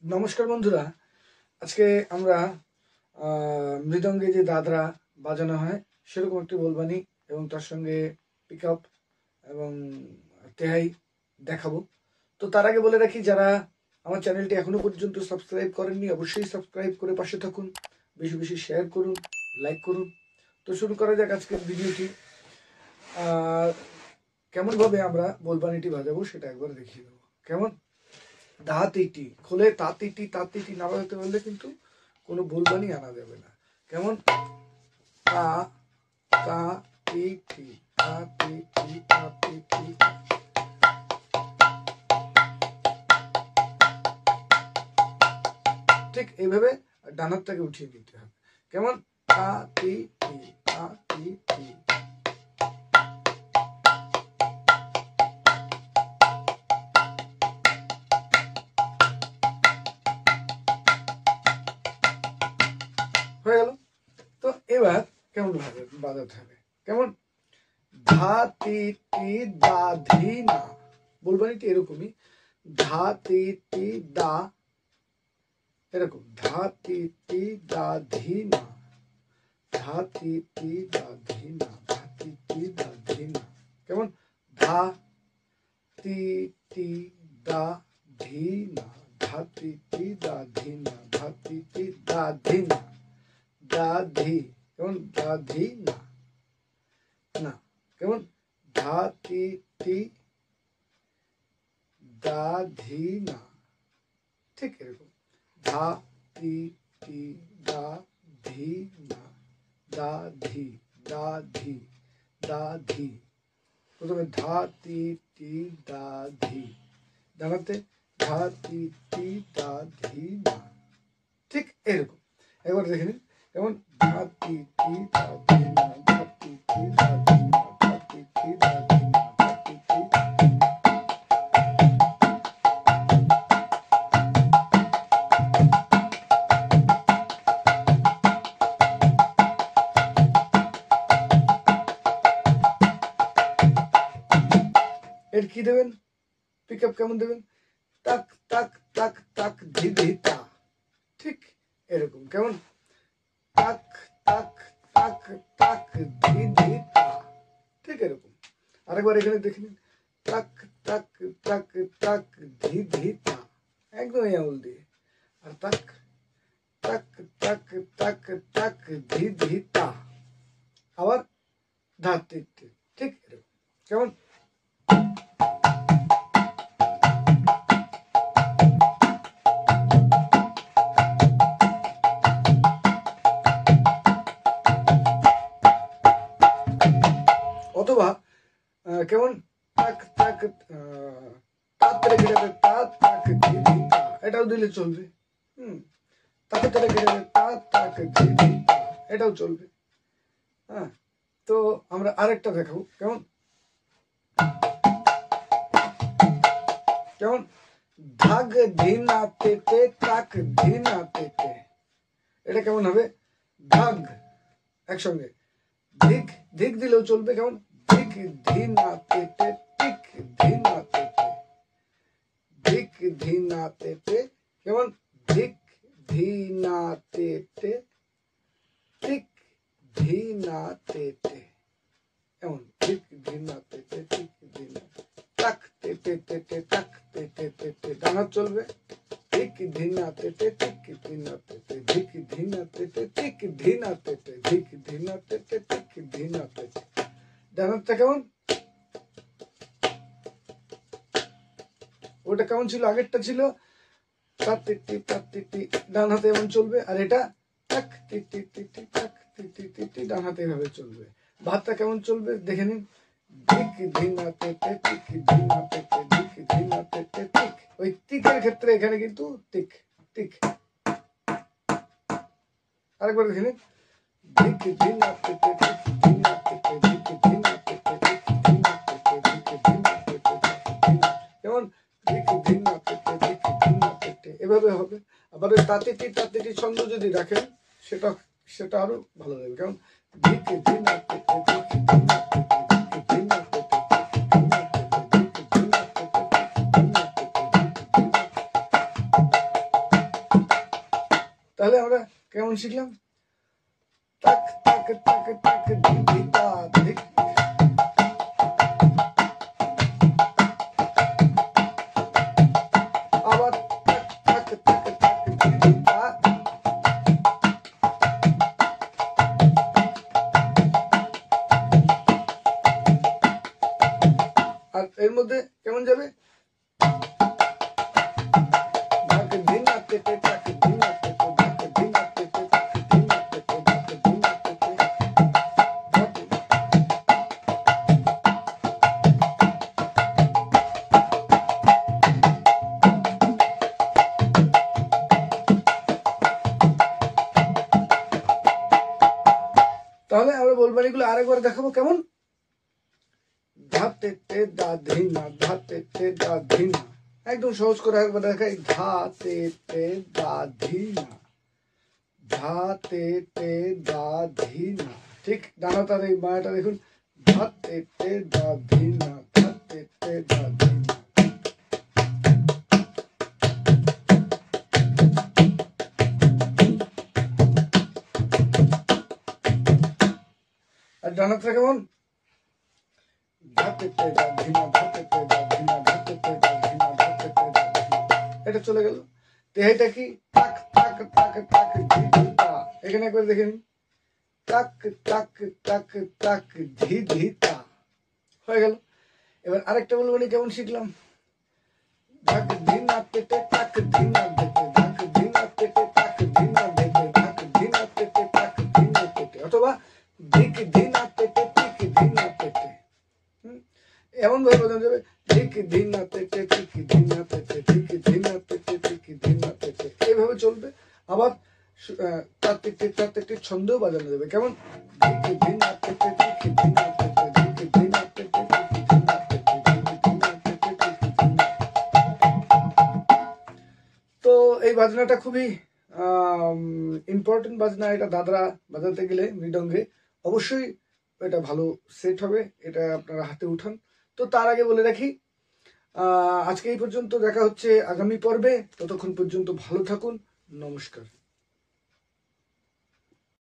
নমস্কার বন্ধুরা, আজকে আমরা মৃদঙ্গে যে দাদরা বাজানো হয় সেরকম একটি বলবানি এবং তার সঙ্গে পিক আপ এবং তেহাই দেখাবো। তো তার আগে বলে রাখি, যারা আমার চ্যানেলটি এখনো পর্যন্ত সাবস্ক্রাইব করেননি অবশ্যই সাবস্ক্রাইব করে পাশে থাকুন, বেশি বেশি শেয়ার করুন, লাইক করুন। তো শুরু করা যাক আজকের ভিডিওটি। কেমনভাবে আমরা বলবানিটি বাজাবো সেটা একবার দেখিয়ে দেবো। কেমন? দা তিটি খোলে তাতিটি তাতিটি না বাজাতে পারলে কিন্তু কোনো বলবানি আনা যাবে না। কেমন? তা তা তিটি তা তিটি তা তিটি। ঠিক এইভাবে ডান হাতটাকে উঠিয়ে দিতে হবে। কেমন? তা তিটি তা তিটি। হয়ে গেল। তো এবার কেমন ভাবে বাজাতে হবে? কেমন? ধা তি টি দা ধি না। বলবানিটি এরকমই, ধা তি টি দা, এরকম ধা তি টি দা ধি না, ধা তি টি দা ধি না, ধা তি টি দা ধি না। কেমন? ধা তি টি দা ধি না, ধা তি টি দা ধি না, ধা তি টি দা ধি না, দা ধি। কেমন? দা ধি না না। কেমন? ধা তি টি দা ধি না। ঠিক এরকম ধা তি টি দা ধি না, দা ধি দা ধি দা ধি। প্রথমে ধা তি টি দা ধি, দাঁড়াতে ধা তি টি দা ধি না। ঠিক এরকম একবার দেখে নিন। কেমন? ধা তি টি দা ধি না, ধা তি টি দা ধি না, ধা তি টি দা ধি না, ধা তি টি। এর কি দেবেন? পিক আপ কেমন দেবেন? তাক তাক তাক তাক ধি ধি তা। ঠিক এরকম। কেমন? তাক তাক তাক তাক ধি ধি তা। ঠিক এরকম। আরেকবার এখানে দেখে নিন। তাক তাক তাক তাক ধি ধি তা, একদম এই আঙুল দিয়ে। আর তাক তাক তাক তাক তাক ধি ধি তা, আবার ধা তি টি। ঠিক এরকম। কেমন? অথবা কেমন? তাক তাক তাড়াতাড়ি গেড়ে তা তাক ধি ধি তা, এটাও দিলে চলবে। তাড়াতাড়ি গেড়ে তা তাক ধি ধি তা, এটাও চলবে। হ্যাঁ, তো আমরা আরেকটা দেখাবো। কেমন? কেমন? ধাগ ধিনা তেতে তাক ধিনা তেতে। এটা কেমন হবে? ধাগ একসঙ্গে, ধিক ধিক দিলেও চলবে। কেমন? ধিক ধিনা তেতে টিক ধিনা তেতে, ধিক ধিনা তেতে। কেমন? ধিক ধিনা তেতে টিক ধিনা তেতে। এমন ধিক ধিনা তেতে টিক ধিনা, তাক তেতে তেতে তাক তেতে তেতে। ডান হাত চলবে। ধিক ধিনা তেতে টিক ধিনা তেতে, ধিক ধিনা তেতে টিক ধিনা তেতে, ধিক ধিনা তেতে টিক ধিনা তেতে। ডান হাতটা কেমন? ওটা কেমন ছিল? আগেরটা ছিল তাত্তিটি তাত্তিটি, ডান হাতে এমন চলবে। আর এটা তাক টিটি টিটি তাক টিটি টিটি, ডান হাতে এভাবে চলবে। ভাতটা কেমন চলবে দেখে নিন। ধিক ধিনা তেতে টিক ধিনা তেতে, ধিক ধিনা তেতে টিক। ওই টিকের ক্ষেত্রে এখানে কিন্তু টিক টিক। আরেকবার দেখে নিন। ধিক ধিনা তেতে টিক ধিনা তেতে, ধিক ধিনা তেতে টিক ধিনা তেতে, ধিক ধিনা তেতে টিক ধিনা। যেমন ধিক ধিনা তেতে ধিক ধিনা তেতে, এভাবে হবে। আবার ওই তাতিটি তাতিটি ছন্দ যদি রাখেন সেটা আরো ভালো লাগবে। কারণ ধিক ধিনা তেতে ধিক ধিনা তেতে, ধিক ধিনা তেতে ধিক ধিনা তেতে, ধিক ধিনা তেতে ধিক ধিনা তেতে, ধিক ধিনা। তাহলে আমরা কেমন শিখলাম? তাক তাক তাক তাক ধি ধি তা ধিক, আবার তাক তাক তাক তাক ধি ধি তা, আর এর মধ্যে কেমন যাবে? ধাক ধিনা তেতে তাক ধিনা তেতে ধাক ধিনা তেতে তাক ধিনা তেতে ধাক ধিনা তেতে ধাক। তাহলে আমরা বলবানিগুলো আরেকবার দেখাবো কেমন? ধাতে তে দা ধিনা, ধাতে তে দা ধিনা, একদম সহজ করে একবার দেখাই। ধাতে তে দা ধিনা, ধাতে তে দা ধিনা, ঠিক ডানাটার এই বাঁটা দেখুন, ধাতে তে দা ধিনা, ধাতে তে দা ধিনা। আর ডানাটা কেমন? ধাতে তে দা ধিনা, ধাতে তে দা ধিনা, ধাতে তে দা ধিনা, ধাতে তে দা ধিনা। এটা চলে গেল। তো এটা কি? তাক তাক তাক তাক ধি ধি তা, এখানে একবার দেখে নিন, তাক তাক তাক তাক ধি ধি তা, হয়ে গেল। এবার আরেকটা বলবো কেমন শিখলাম? ধাক ধিনা তেতে তাক ধিনা তেতে, ধাক ধিনা তেতে তাক ধিনা তেতে, ধাক ধিনা তেতে তাক ধিনা তেতে, অথবা ধিক ধিনা তেতে তিক ধিনা তেতে। এমন ভাবে বোঝানো যাবে, ধিক ধিনা তেতে তিক ধিনা তেতে, ধিক ধিনা তেতে তিক ধিনা তেতে, এইভাবে চলবে। আবার তার ছন্দও বাজানো যাবে কেমন? ধিক ধিনা তেতে তিক ধিনা তেতে, ধিক ধিনা তেতে তিক ধিনা তেতে, ধিক ধিনা তেতে তিক ধিনা। তো এই বাজনাটা খুবই ইম্পর্টেন্ট বাজনা। এটা দাদরা বাজাতে গেলে মৃদঙ্গে অবশ্যই এটা ভালো সেট হবে, এটা আপনারা হাতে উঠান। তো তার আগে বলে রাখি, আজকে এই পর্যন্ত, দেখা হচ্ছে আগামী পর্বে। ততক্ষণ পর্যন্ত ভালো থাকুন, নমস্কার।